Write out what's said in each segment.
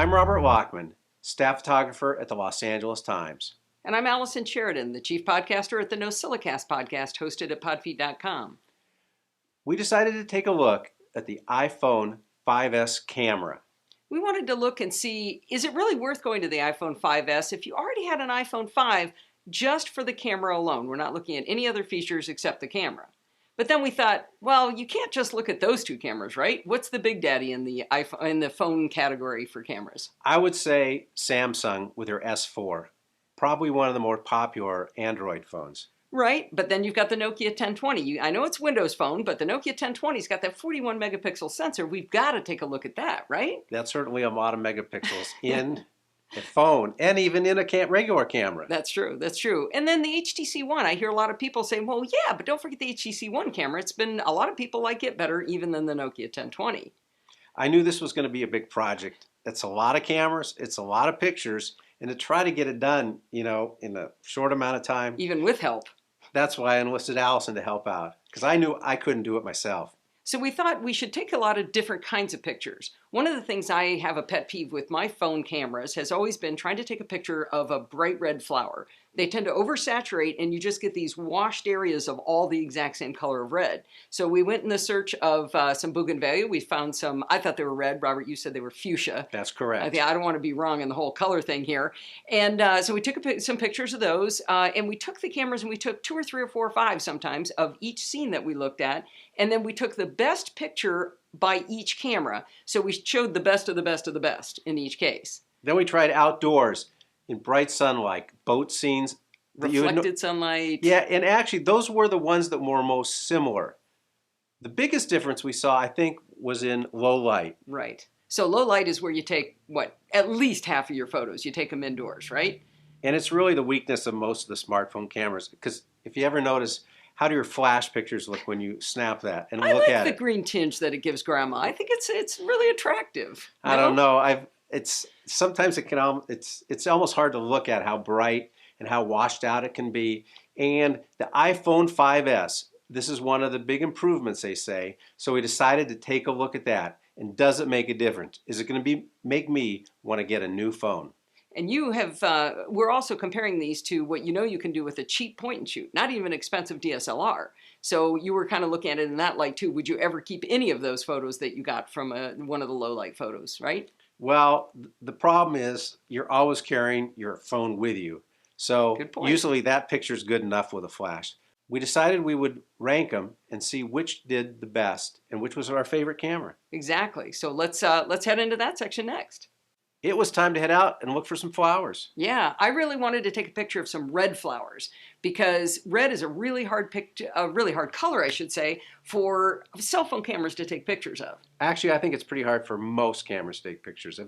I'm Robert Lockman, staff photographer at the Los Angeles Times. And I'm Allison Sheridan, the chief podcaster at the No Silicast podcast hosted at podfeet.com. We decided to take a look at the iPhone 5S camera. We wanted to look and see, is it really worth going to the iPhone 5S if you already had an iPhone 5 just for the camera alone? We're not looking at any other features except the camera. But then we thought, well, you can't just look at those two cameras, right? What's the big daddy in the iPhone, in the phone category for cameras? I would say Samsung with their S4, probably one of the more popular Android phones. Right, but then you've got the Nokia 1020. I know it's Windows Phone, but the Nokia 1020's got that 41 megapixel sensor. We've got to take a look at that, right? That's certainly a lot of megapixels in a phone and even in a regular camera. That's true, that's true. And then the HTC One, I hear a lot of people saying, well, yeah, but don't forget the HTC One camera. It's been, a lot of people like it better even than the Nokia 1020. I knew this was going to be a big project. It's a lot of cameras, it's a lot of pictures, and to try to get it done, in a short amount of time. Even with help. That's why I enlisted Allison to help out, because I knew I couldn't do it myself. So we thought we should take a lot of different kinds of pictures. One of the things I have a pet peeve with my phone cameras has always been trying to take a picture of a bright red flower. They tend to oversaturate and you just get these washed areas of all the exact same color of red. So we went in the search of some bougainvillea. We found some, I thought they were red. Robert, you said they were fuchsia. That's correct. I don't want to be wrong in the whole color thing here. And so we took some pictures of those and we took the cameras and we took 2 or 3 or 4 or 5 sometimes of each scene that we looked at. And then we took the best picture by each camera. So we showed the best of the best of the best in each case. Then we tried outdoors in bright sunlight, boat scenes. Reflected sunlight. Yeah, and actually those were the ones that were most similar. The biggest difference we saw, I think, was in low light. Right. So low light is where you take, at least half of your photos. You take them indoors, right? And it's really the weakness of most of the smartphone cameras. Because if you ever notice, how do your flash pictures look when you snap that and look at it? I like the green tinge that it gives Grandma. I think it's really attractive. I don't know. Sometimes it's almost hard to look at how bright and how washed out it can be. And the iPhone 5S, this is one of the big improvements, they say. So we decided to take a look at that. And does it make a difference? Is it going to make me want to get a new phone? And you have, we're also comparing these to what you can do with a cheap point and shoot, not even an expensive DSLR. So you were kind of looking at it in that light too. Would you ever keep any of those photos that you got from one of the low light photos, right? Well, the problem is you're always carrying your phone with you. So usually that picture's good enough with a flash. We decided we would rank them and see which did the best and which was our favorite camera. Exactly. So let's head into that section next. It was time to head out and look for some flowers. Yeah, I really wanted to take a picture of some red flowers because red is a really hard color, I should say, for cell phone cameras to take pictures of. Actually, I think it's pretty hard for most cameras to take pictures.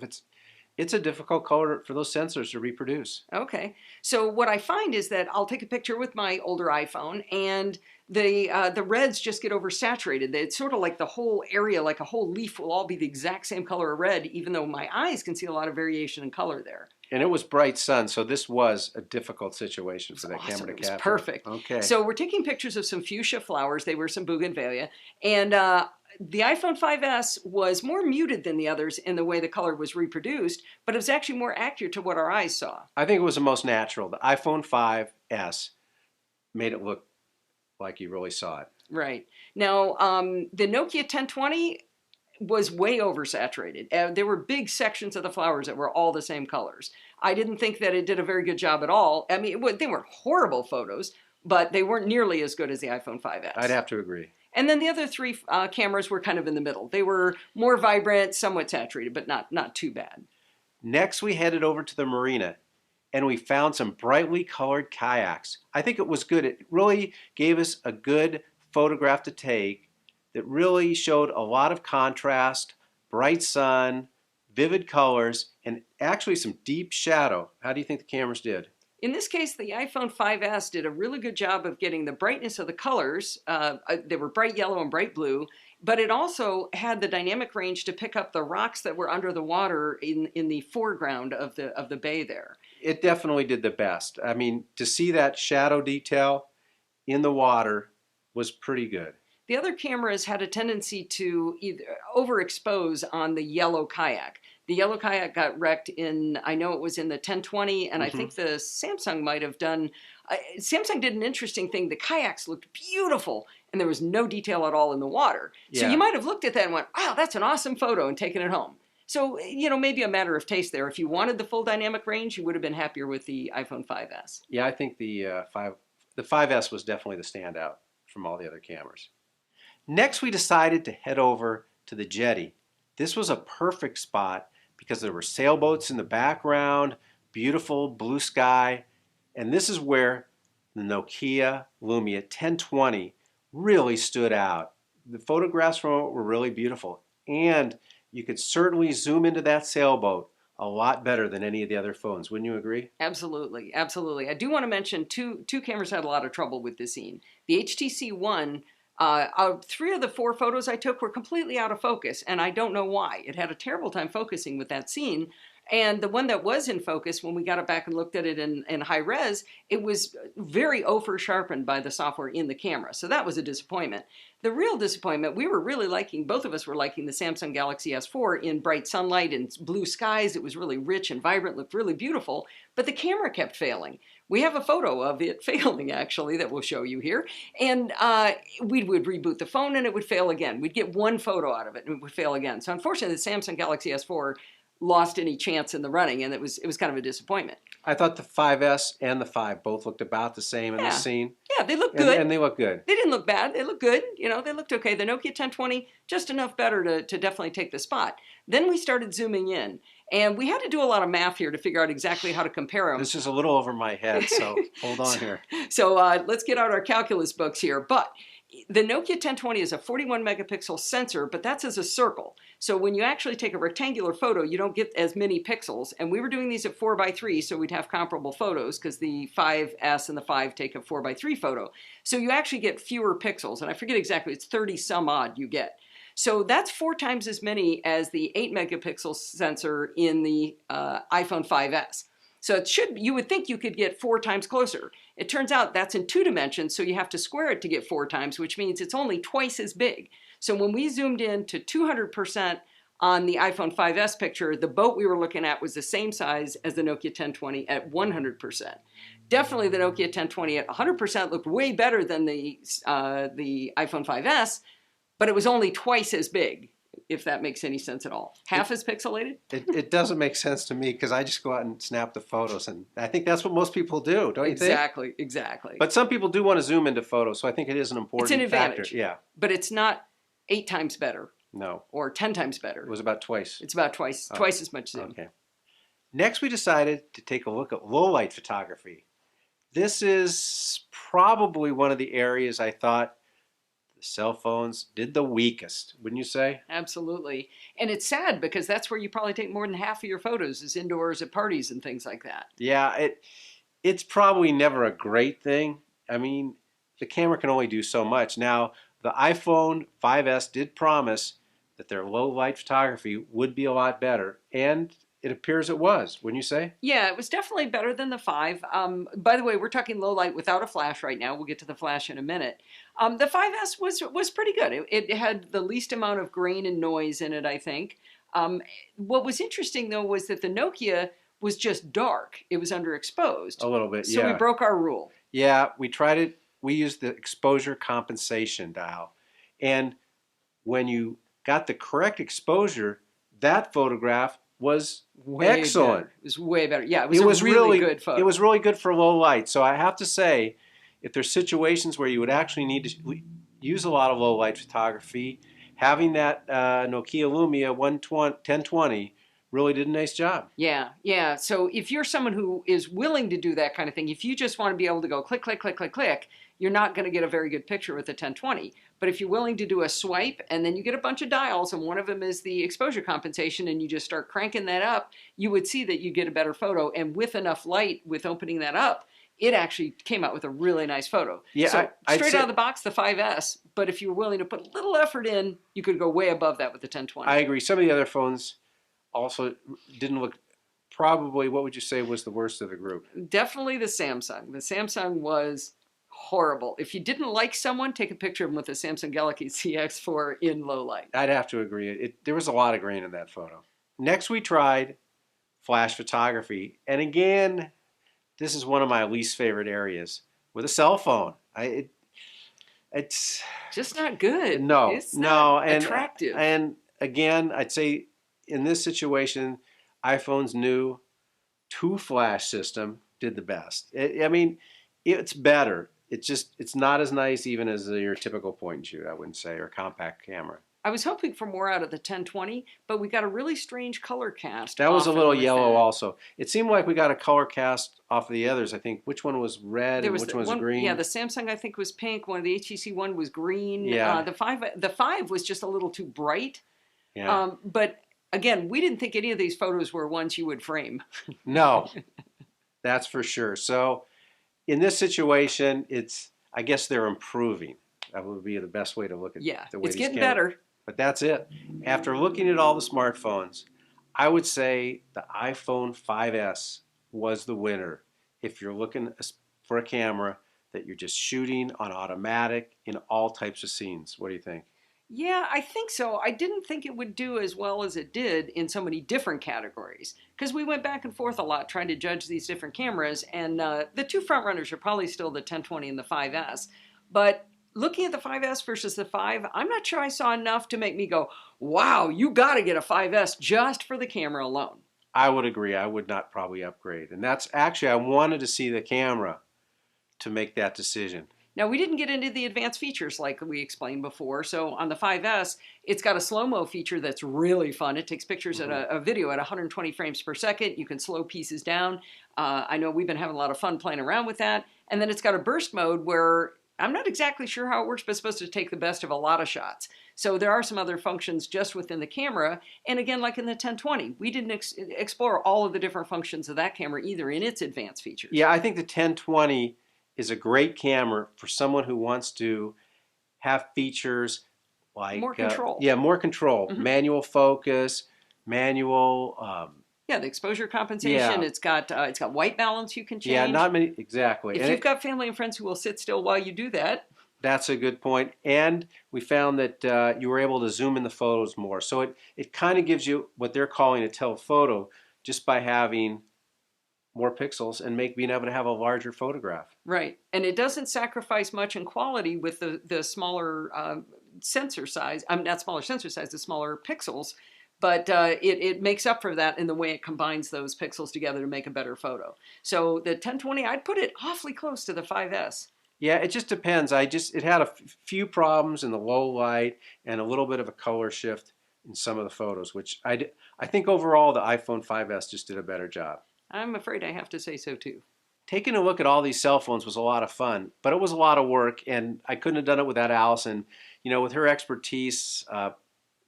It's a difficult color for those sensors to reproduce. Okay, so what I find is that I'll take a picture with my older iPhone and the reds just get oversaturated. It's sort of like the whole area, like a whole leaf will all be the exact same color of red, even though my eyes can see a lot of variation in color there. And it was bright sun, so this was a difficult situation for that camera to capture. It was perfect. Okay. So we're taking pictures of some fuchsia flowers. They were some bougainvillea. And the iPhone 5S was more muted than the others in the way the color was reproduced, but it was actually more accurate to what our eyes saw. I think it was the most natural. The iPhone 5S made it look like you really saw it. Right. Now, the Nokia 1020 was way oversaturated. There were big sections of the flowers that were all the same colors. I didn't think that it did a very good job at all. I mean, they weren't horrible photos, but they weren't nearly as good as the iPhone 5S. I'd have to agree. And then the other 3 cameras were kind of in the middle. They were more vibrant, somewhat saturated, but not too bad. Next, we headed over to the marina, and we found some brightly colored kayaks. I think it was good. It really gave us a good photograph to take that really showed a lot of contrast, bright sun, vivid colors, and actually some deep shadow. How do you think the cameras did? In this case, the iPhone 5S did a really good job of getting the brightness of the colors. They were bright yellow and bright blue, but it also had the dynamic range to pick up the rocks that were under the water in the foreground of the bay there. It definitely did the best. I mean, to see that shadow detail in the water was pretty good. The other cameras had a tendency to either overexpose on the yellow kayak. The yellow kayak got wrecked in, I know it was in the 1020, and I think the Samsung might have done, Samsung did an interesting thing. The kayaks looked beautiful, and there was no detail at all in the water. So Yeah. you might have looked at that and went, wow, that's an awesome photo, and taken it home. So, you know, maybe a matter of taste there. If you wanted the full dynamic range, you would have been happier with the iPhone 5S. Yeah, I think the 5S was definitely the standout from all the other cameras. Next, we decided to head over to the jetty. This was a perfect spot because there were sailboats in the background, beautiful blue sky, and this is where the Nokia Lumia 1020 really stood out. The photographs from it were really beautiful, and you could certainly zoom into that sailboat a lot better than any of the other phones. Wouldn't you agree? Absolutely, absolutely. I do want to mention two cameras had a lot of trouble with this scene. The HTC One, 3 of the 4 photos I took were completely out of focus, and I don't know why. It had a terrible time focusing with that scene. And the one that was in focus, when we got it back and looked at it in high res, it was very over sharpened by the software in the camera. So that was a disappointment. The real disappointment, we were really liking, both of us were liking the Samsung Galaxy S4 in bright sunlight and blue skies. It was really rich and vibrant, looked really beautiful, but the camera kept failing. We have a photo of it failing, actually, that we'll show you here. And we would reboot the phone and it would fail again. We'd get one photo out of it and it would fail again. So unfortunately, the Samsung Galaxy S4 lost any chance in the running, and it was kind of a disappointment. I thought the 5S and the 5 both looked about the same in this scene. Yeah, they look good. And they look good. They didn't look bad. They looked good. You know, they looked okay. The Nokia 1020, just enough better to definitely take the spot. Then we started zooming in, and we had to do a lot of math here to figure out exactly how to compare them. This is a little over my head, so hold on here. So let's get out our calculus books here. But the Nokia 1020 is a 41 megapixel sensor, but that's as a circle. So when you actually take a rectangular photo, you don't get as many pixels. And we were doing these at 4:3, so we'd have comparable photos because the 5S and the 5 take a 4:3 photo. So you actually get fewer pixels. And I forget exactly, it's 30 some odd you get. So that's 4 times as many as the 8 megapixel sensor in the iPhone 5S. So you would think you could get 4 times closer. It turns out that's in 2 dimensions, so you have to square it to get 4 times, which means it's only twice as big. So when we zoomed in to 200% on the iPhone 5S picture, the boat we were looking at was the same size as the Nokia 1020 at 100%. Definitely the Nokia 1020 at 100% looked way better than the iPhone 5S, but it was only twice as big, if that makes any sense at all. Half as pixelated? It doesn't make sense to me because I just go out and snap the photos, and I think that's what most people do, don't you think? Exactly, exactly. But some people do want to zoom into photos, so I think it is an important It's an advantage. factor. Yeah. But it's not 8 times better No. or 10 times better. It was about twice. It's about twice as much zoom. Okay. Next, we decided to take a look at low light photography. This is probably one of the areas I thought the cell phones did the weakest, wouldn't you say? Absolutely. And it's sad because that's where you probably take more than half of your photos is indoors at parties and things like that. Yeah, it's probably never a great thing. I mean, the camera can only do so much. Now, the iPhone 5S did promise that their low light photography would be a lot better, and it appears it was, wouldn't you say? Yeah, it was definitely better than the 5. By the way, we're talking low light without a flash right now. We'll get to the flash in a minute. The 5S was pretty good. It had the least amount of grain and noise in it, I think. What was interesting, though, was that the Nokia was just dark. It was underexposed. A little bit, yeah. So we broke our rule. Yeah, we tried it. We used the exposure compensation dial. And when you got the correct exposure, that photograph was excellent. Better. It was way better. Yeah, it was a really good photo. It was really good for low light. So I have to say, if there's situations where you would actually need to use a lot of low light photography, having that Nokia Lumia 1020 really did a nice job. Yeah, yeah. So if you're someone who is willing to do that kind of thing, if you just want to be able to go click, click, click, click, click, you're not going to get a very good picture with the 1020. But if you're willing to do a swipe and then you get a bunch of dials and one of them is the exposure compensation and you just start cranking that up, you would see that you get a better photo. And with enough light, with opening that up, it actually came out with a really nice photo. Yeah, so straight out of the box, the 5S. But if you were willing to put a little effort in, you could go way above that with the 1020. I agree. Some of the other phones also didn't look, probably, what would you say was the worst of the group? Definitely the Samsung. The Samsung was horrible. If you didn't like someone, take a picture of them with the Samsung Galaxy Z4 in low light. I'd have to agree. There was a lot of grain in that photo. Next we tried flash photography. And again, this is one of my least favorite areas with a cell phone. It's just not good. No, it's no, not attractive. And again, I'd say in this situation, iPhone's new 2-flash system did the best. I mean, it's better. It's not as nice even as your typical point and shoot, I wouldn't say, or compact camera. I was hoping for more out of the 1020, but we got a really strange color cast. That was a little yellow also. It seemed like we got a color cast off of the others. I think which one was red and which one was green? Yeah, the Samsung I think was pink. One of the HTC One was green. Yeah. The 5 was just a little too bright. Yeah. But again, we didn't think any of these photos were ones you would frame. No, that's for sure. So in this situation, I guess they're improving. That would be the best way to look at the way it's getting better. But that's it. After looking at all the smartphones, I would say the iPhone 5S was the winner. If you're looking for a camera that you're just shooting on automatic in all types of scenes. What do you think? Yeah, I think so. I didn't think it would do as well as it did in so many different categories because we went back and forth a lot trying to judge these different cameras, and the two front runners are probably still the 1020 and the 5S. But looking at the 5S versus the 5, I'm not sure I saw enough to make me go, wow, you got to get a 5S just for the camera alone. I would agree. I would not probably upgrade. And that's actually, I wanted to see the camera to make that decision. Now, we didn't get into the advanced features like we explained before. So on the 5S, it's got a slow-mo feature that's really fun. It takes pictures at a video at 120 frames per second. You can slow pieces down. I know we've been having a lot of fun playing around with that. And then it's got a burst mode where I'm not exactly sure how it works, but it's supposed to take the best of a lot of shots. So there are some other functions just within the camera. And again, like in the 1020, we didn't explore all of the different functions of that camera either in its advanced features. Yeah, I think the 1020 is a great camera for someone who wants to have features like more control. More control. Mm-hmm. Manual focus, manual. Yeah, the exposure compensation. Yeah. It's got white balance you can change. Yeah, not many exactly. If you've got family and friends who will sit still while you do that. That's a good point. And we found that you were able to zoom in the photos more. So it kind of gives you what they're calling a telephoto just by having more pixels and being able to have a larger photograph. Right. And it doesn't sacrifice much in quality with the smaller sensor size. Not smaller sensor size, the smaller pixels. But it makes up for that in the way it combines those pixels together to make a better photo. So the 1020, I'd put it awfully close to the 5S. Yeah, it just depends. It had a few problems in the low light and a little bit of a color shift in some of the photos, which I think overall the iPhone 5S just did a better job. I'm afraid I have to say so too. Taking a look at all these cell phones was a lot of fun, but it was a lot of work, and I couldn't have done it without Allison. You know, with her expertise,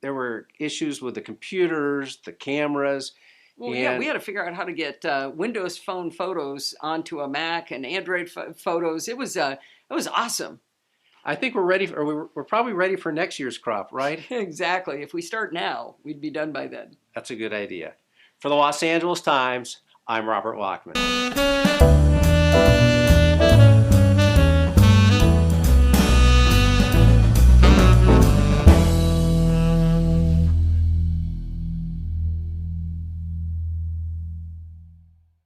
there were issues with the computers, the cameras. Well, yeah, we had to figure out how to get Windows Phone photos onto a Mac and Android photos. It was awesome. I think we're ready, or we're probably ready for next year's crop, right? Exactly. If we start now, we'd be done by then. That's a good idea. For the Los Angeles Times, I'm Robert Lockman.